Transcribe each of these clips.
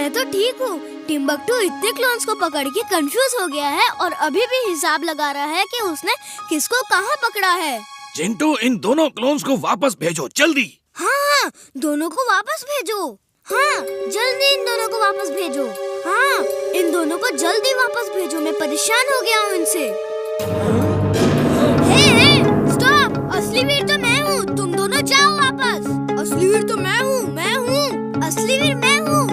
मैं तो ठीक हूँ। टिम्बकटू इतने क्लोन्स को पकड़ के कंफ्यूज हो गया है और अभी भी हिसाब लगा रहा है कि उसने किसको कहाँ पकड़ा है। चिंटू, इन दोनों क्लोन्स को वापस भेजो जल्दी। हाँ, दोनों को वापस भेजो। हाँ, जल्दी इन दोनों को वापस भेजो। हाँ, इन दोनों को जल्दी वापस भेजो। मैं परेशान हो गया हूँ इनसे। हे, स्टॉप! असली वीर तो मैं हूँ, तुम दोनों जाओ वापस। असली वीर तो मैं हूँ, असली वीर मैं हूँ।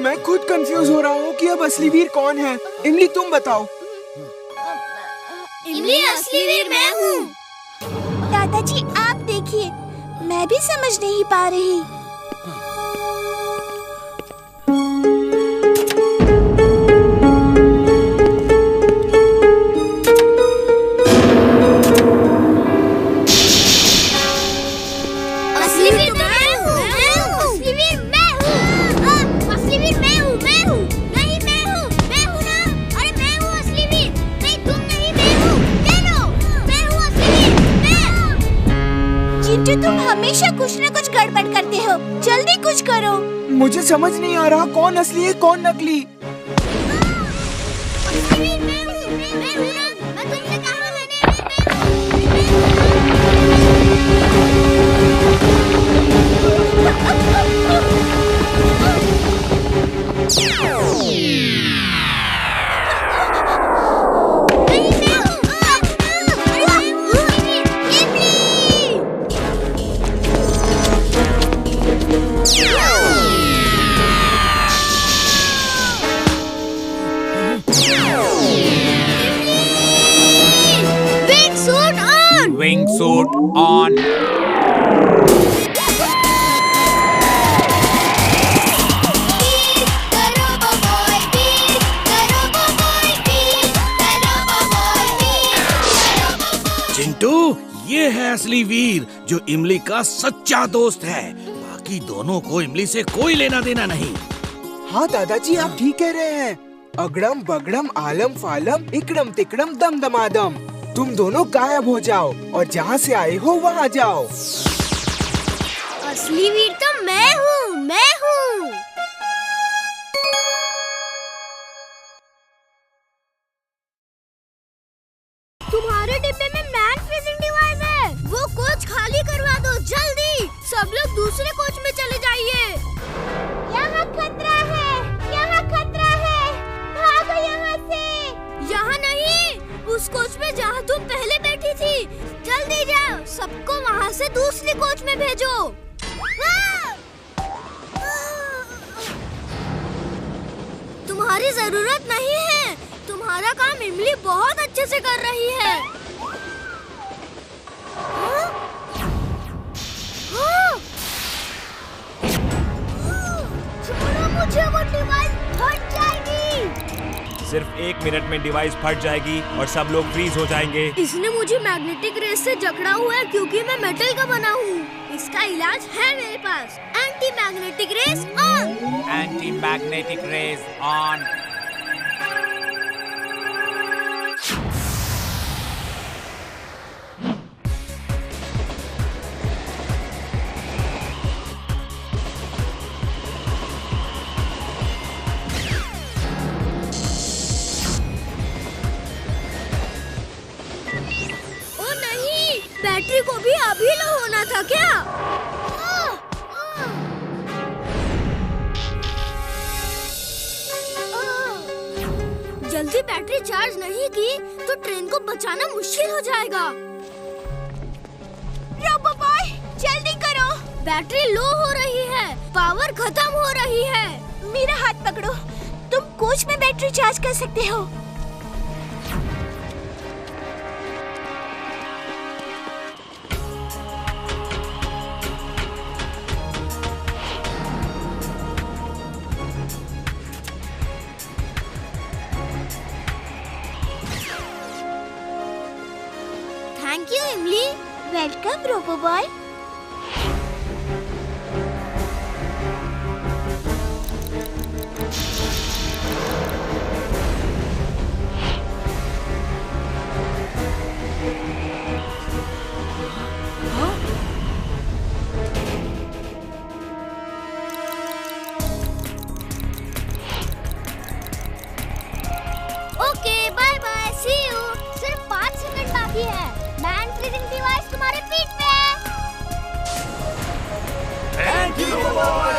मैं खुद कंफ्यूज हो रहा हूँ कि अब असली वीर कौन है। इमली, तुम बताओ। इमली, असली वीर मैं हूँ। दादाजी आप देखिए, मैं भी समझ नहीं पा रही। असली वीर तो मैं हूँ, असली वीर मैं हूँ। असली वीर मैं हूँ, नहीं मैं हूँ ना। अरे मैं हूँ असली वीर, नहीं तुम नहीं, मैं हूँ। ले लो, मैं हूँ असली वीर, मैं। चिंटू, तुम हमेशा कुछ न कुछ गड़बड़ करते हो, जल्दी कुछ करो। मुझे समझ नहीं आ रहा कौन असली है कौन नकली। असली वीर मैं हूँ ना। मैं तुमसे कहा मैंने, Wing suit on. चिंटू, ये है असली वीर जो इमली का सच्चा दोस्त है। बाकी दोनों को इमली से कोई लेना देना नहीं। हाँ दादाजी, आप ठीक कह रहे हैं। अगड़म बगड़म आलम फालम इकड़म तिकड़म दम दमादम। तुम दोनों गायब हो जाओ और जहाँ से आए हो वहाँ जाओ। असली वीर तो मैं हूँ। तुम्हारे डिब्बे में मैन फ्रीजिंग डिवाइस है। वो कोच खाली करवा दो जल्दी। सब लोग दूसरे कोच में चले जाइए। यहाँ खतरा है, भागो यहाँ से। यहाँ नहीं, उस कोच में जहाँ तुम पहले बैठी थी। जल्दी जाओ, सबको वहाँ से दूसरी कोच में भेजो। तुम्हारी जरूरत नहीं है, तुम्हारा काम इमली बहुत अच्छे से कर रही है। छोड़ो मुझे, वो डिवाइस फट जाएगी। सिर्फ 1 मिनट में डिवाइस फट जाएगी और सब लोग फ्रीज हो जाएंगे। इसने मुझे मैग्नेटिक रेस से जकड़ा हुआ है क्योंकि मैं मेटल का बना हूँ। इसका इलाज है मेरे पास। Anti magnetic rays on. Anti magnetic rays on. Battery को भी अभी लो होना था क्या? जल्दी बैटरी चार्ज नहीं की तो ट्रेन को बचाना मुश्किल हो जाएगा। रोबो बॉय, जल्दी करो। बैटरी लो हो रही है, पावर खत्म हो रही है। मेरा हाथ पकड़ो, तुम कोच में बैटरी चार्ज कर सकते हो। Thank you Imli. Welcome robo boy. Freezing device तुम्हारे पीठ पे। Thank you boy.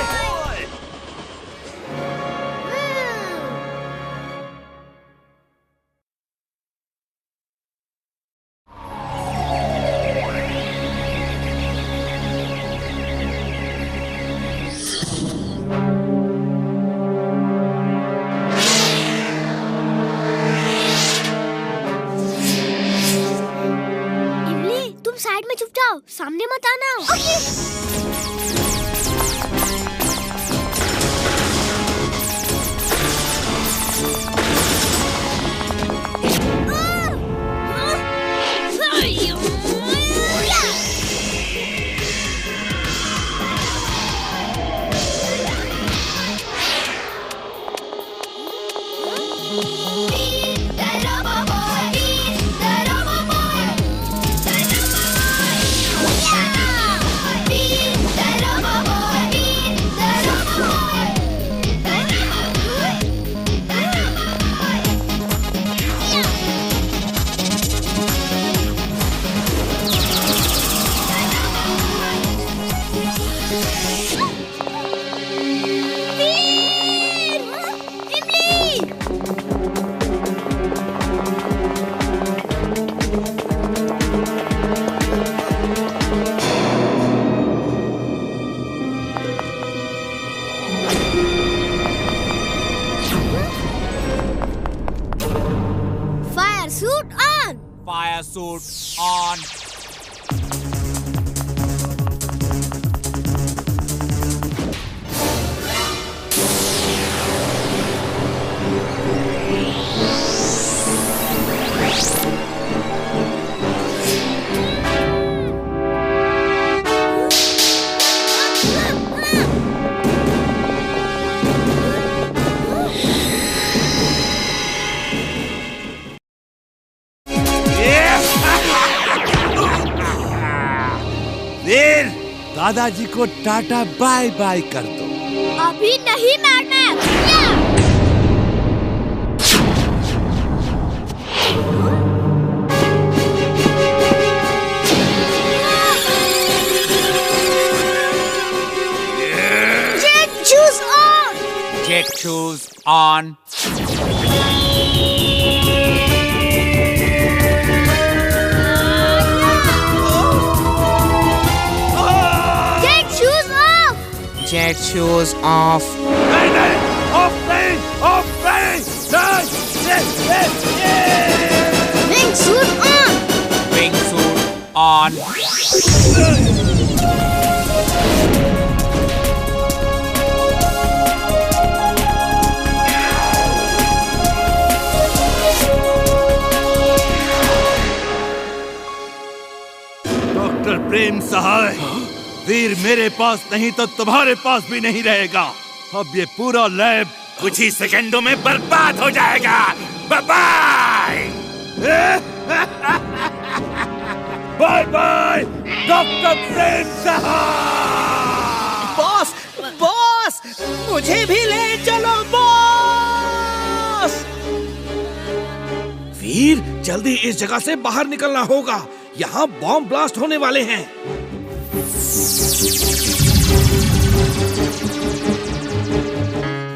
साइड में छुप जाओ, सामने मत आना। Fire suit on. वीर, दादाजी को टाटा बाय बाय कर दो। अभी नहीं madam. Jet shoes on. Jet shoes on. Jet shoes off. नहीं, ऑफ नहीं, ऑफ नहीं, Wing suit on. Wing suit on. Doctor Prem Sahay, Veer मेरे पास नहीं तो तुम्हारे पास भी नहीं रहेगा। अब ये पूरा लैब कुछ ही सेकंडों में बर्बाद हो जाएगा। Bye bye bye doctor Prem Sahay. Boss, boss, मुझे भी ले चलो बॉस। वीर, जल्दी इस जगह से बाहर निकलना होगा। यहाँ बॉम्ब ब्लास्ट होने वाले हैं।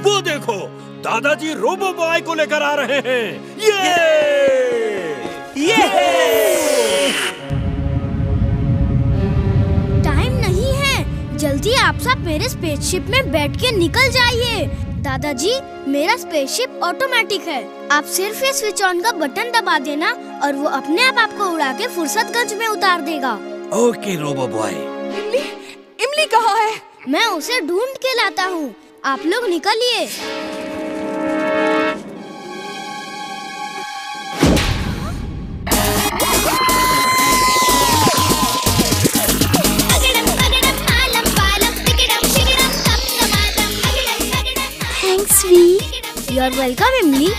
वो देखो, दादाजी रोबो बॉय को लेकर आ रहे हैं। ये टाइम नहीं है, जल्दी आप सब मेरे स्पेसशिप में बैठ के निकल जाइए। दादाजी, मेरा स्पेसशिप ऑटोमेटिक है। आप सिर्फ ये स्विच ऑन का बटन दबा देना और वो अपने आप आपको उड़ा के फुर्सतगंज में उतार देगा। Okay robo boy. इमली कहाँ है? मैं उसे ढूंढ के लाता हूँ, आप लोग निकलिए। थैंक्स वी। You are welcome Imli.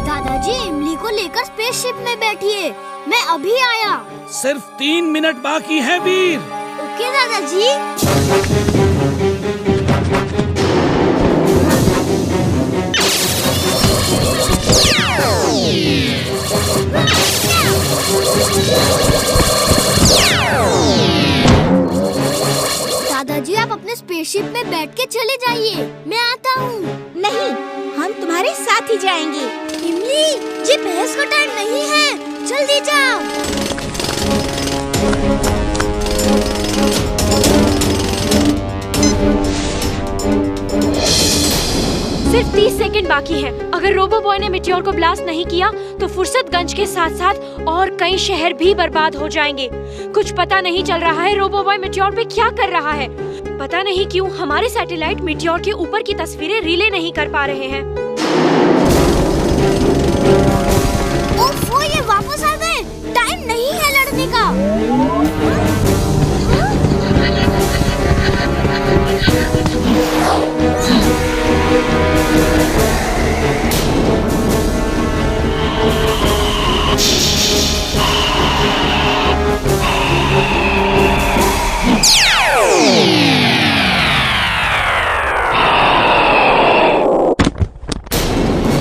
दादाजी इमली को लेकर स्पेसशिप में बैठिए, मैं अभी आया। सिर्फ 3 मिनट बाकी है वीर। ओके दादाजी। दादाजी आप अपने स्पेसशिप में बैठ के चले जाइए, मैं आता हूँ। नहीं, हम तुम्हारे साथ ही जाएंगे। इमली, ये बहस का टाइम नहीं है, जल्दी जाओ। सिर्फ 30 सेकंड बाकी है। अगर रोबो बॉय ने मिटियोर को ब्लास्ट नहीं किया तो फुर्सतगंज के साथ साथ और कई शहर भी बर्बाद हो जाएंगे। कुछ पता नहीं चल रहा है रोबो बॉय मिटियोर पे क्या कर रहा है। पता नहीं क्यों हमारे सैटेलाइट मिटियोर के ऊपर की तस्वीरें रिले नहीं कर पा रहे हैं। ओफो, ये वापस आ गए। टाइम नहीं है लड़ने का।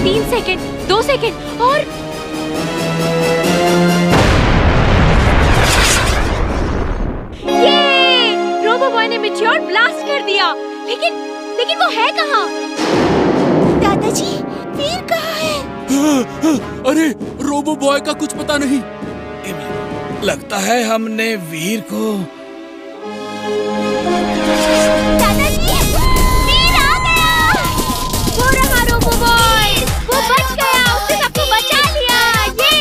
3 सेकंड, 2 सेकंड और ये रोबो बॉय ने मिटियोर ब्लास्ट कर दिया। लेकिन वो है कहाँ? दादाजी, वीर कहाँ है? अरे रोबो बॉय का कुछ पता नहीं। लगता है हमने वीर को। दादाजी, वीर आ गया। वो रहा रोबो बॉय, वो बच गया, उसने सबको बचा लिया। ये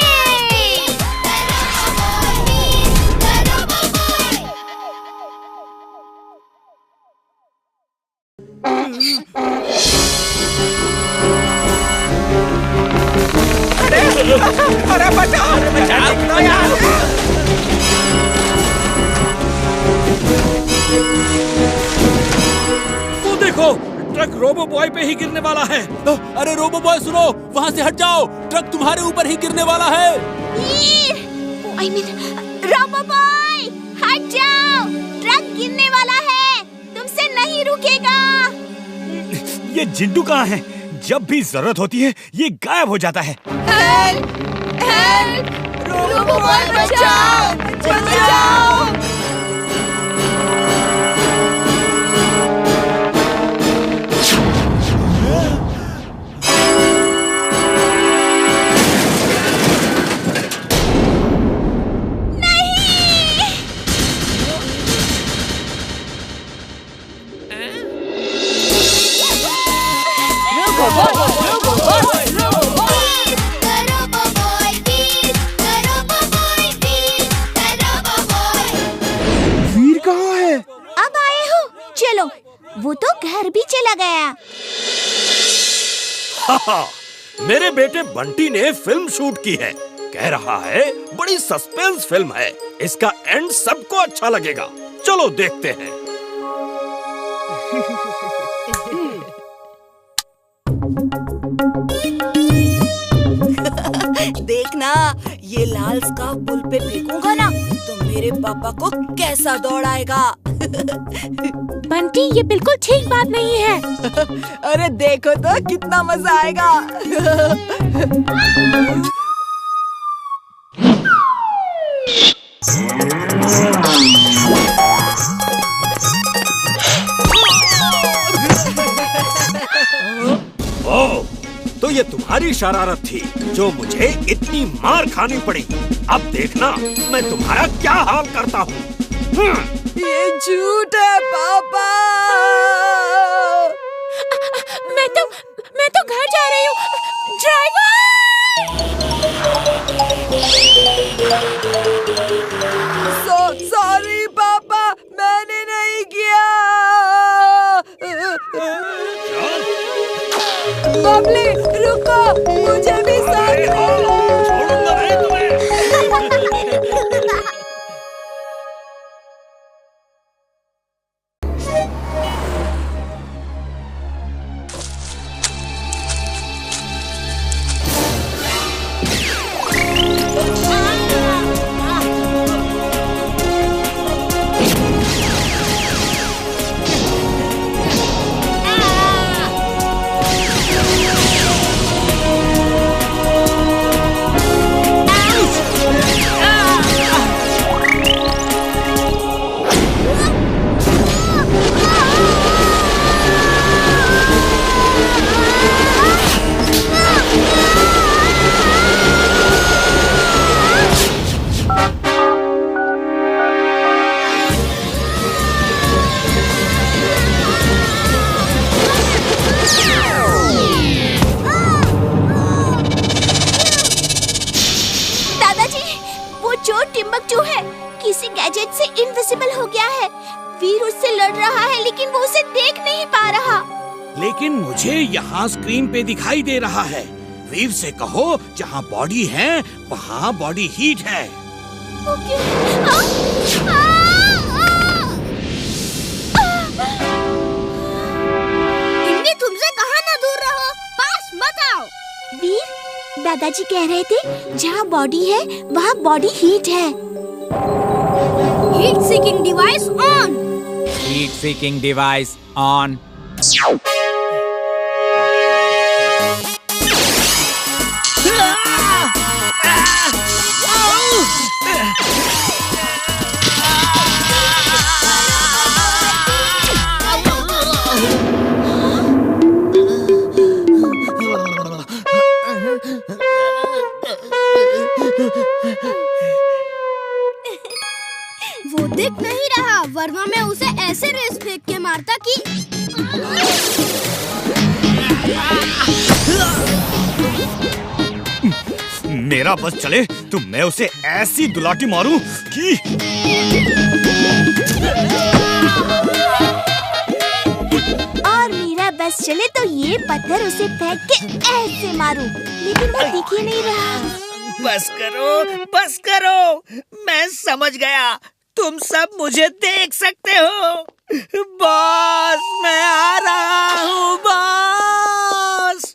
अरे बचाओ, निकलो यार। वो देखो, ट्रक रोबो बॉय पे ही गिरने वाला है। अरे रोबो बॉय सुनो, वहाँ से हट जाओ, ट्रक तुम्हारे ऊपर ही गिरने वाला है। I mean, रोबो बॉय, हट जाओ, ट्रक गिरने वाला है, तुमसे नहीं रुकेगा। ये जिंटू कहाँ है? जब भी जरूरत होती है ये गायब हो जाता है। हेल्प! हेल्प! रोबो बॉय बचाओ! बचाओ! वीर कहाँ है? अब आए हो? चलो, वो तो घर भी चला गया। मेरे बेटे बंटी ने फिल्म शूट की है। कह रहा है बड़ी सस्पेंस फिल्म है, इसका एंड सबको अच्छा लगेगा। चलो देखते हैं। देखना, ये लाल स्कार्फ पुल पे फेंकूंगा ना तो मेरे पापा को कैसा दौड़ आएगा। बंटी, ये बिल्कुल ठीक बात नहीं है। अरे देखो तो कितना मजा आएगा। ओह, तो ये तुम्हारी शरारत थी जो मुझे इतनी मार खानी पड़ी। अब देखना मैं तुम्हारा क्या हाल करता हूँ। ये झूठ है पापा। मैं तो घर जा रही हूँ। ड्राइवर! सॉरी पापा, मैंने नहीं किया। बबली रुको, मुझे भी साथ ले लो। छोड़ूंगा नहीं तुम्हें। चिंबक जो है किसी गैजेट से इनविजिबल हो गया है। वीर उससे लड़ रहा है लेकिन वो उसे देख नहीं पा रहा। लेकिन मुझे यहाँ स्क्रीन पे दिखाई दे रहा है। वीर से कहो जहाँ बॉडी है वहाँ बॉडी हीट है। ओके। इनमें तुमसे कहाँ ना दूर रहो, पास मत आओ। वीर, दादाजी कह रहे थे जहाँ बॉडी है वहाँ बॉडी हीट है। Heat seeking device on. Heat seeking device on. वो दिख नहीं रहा, वरना मैं उसे ऐसे रेस फेंक के मारता कि मेरा बस चले तो मैं उसे ऐसी दुलाटी मारूं कि और मेरा बस चले तो ये पत्थर उसे फेंक के ऐसे मारूं, लेकिन वो दिख ही नहीं रहा। बस करो, मैं समझ गया। तुम सब मुझे देख सकते हो। बॉस, मैं आ रहा हूँ बॉस।